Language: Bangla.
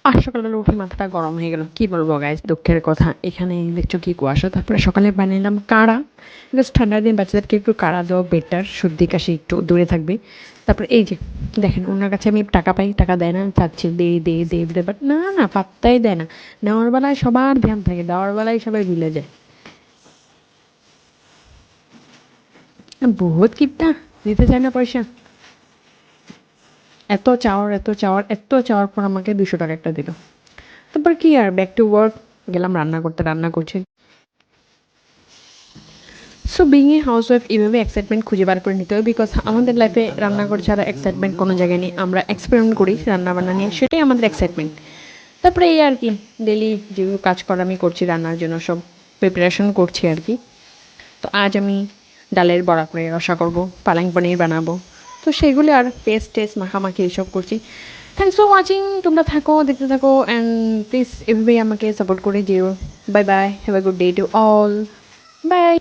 আর সকালবেলা উঠে মাথাটা গরম হয়ে গেল, কী বলবো গাইজ, দুঃখের কথা। এখানে দেখছো কি কুয়াশা। তারপরে সকালে বানালাম কাড়া, বিকজ ঠান্ডার দিন বাচ্চাদেরকে একটু কাড়া দেওয়া বেটার, সর্দি কাশি একটু দূরে থাকবে। তারপরে এই যে দেখেন, ওনার কাছে আমি টাকা পাই, টাকা দেয় না, চাচ্ছি দে দে দে দে, বাট না না, পাত্তাই দেয় না। নেওয়ার বেলায় সবার ধ্যান থাকে, দেওয়ার বেলায় সবাই ভুলে যায়। বহুত কিপটা, দিতে চায় না পয়সা। এত চাওয়ার পর আমাকে 200 টাকা একটা দিল। তারপর কি আর, ব্যাক টু ওয়ার্ক গেলাম, রান্না করতে, রান্না করছি। So being a house wife এইভাবে এক্সাইটমেন্ট খুঁজে বার করে নিতে হবে, বিকজ আমাদের লাইফে রান্নাঘর ছাড়া এক্সাইটমেন্ট কোনো জায়গায় নেই। আমরা এক্সপেরিমেন্ট করি রান্নাবান্না নিয়ে, সেটাই আমাদের এক্সাইটমেন্ট। তারপরে এই আর কি, ডেলি যেগুলো কাজ করা আমি করছি রান্নার জন্য, সব প্রিপারেশন করছি আর কি। তো আজ আমি ডালের বড়া করে রসা করবো, পালং পনির বানাবো। তো সেগুলো আর পেস্ট টেস্ট মাখামাখি এইসব করছি। থ্যাংকস ফর ওয়াচিং, তোমরা থাকো, দেখতে থাকো, অ্যান্ড প্লিজ এভাবেই আমাকে সাপোর্ট করে যেও। Bye bye, have a good day to all, by.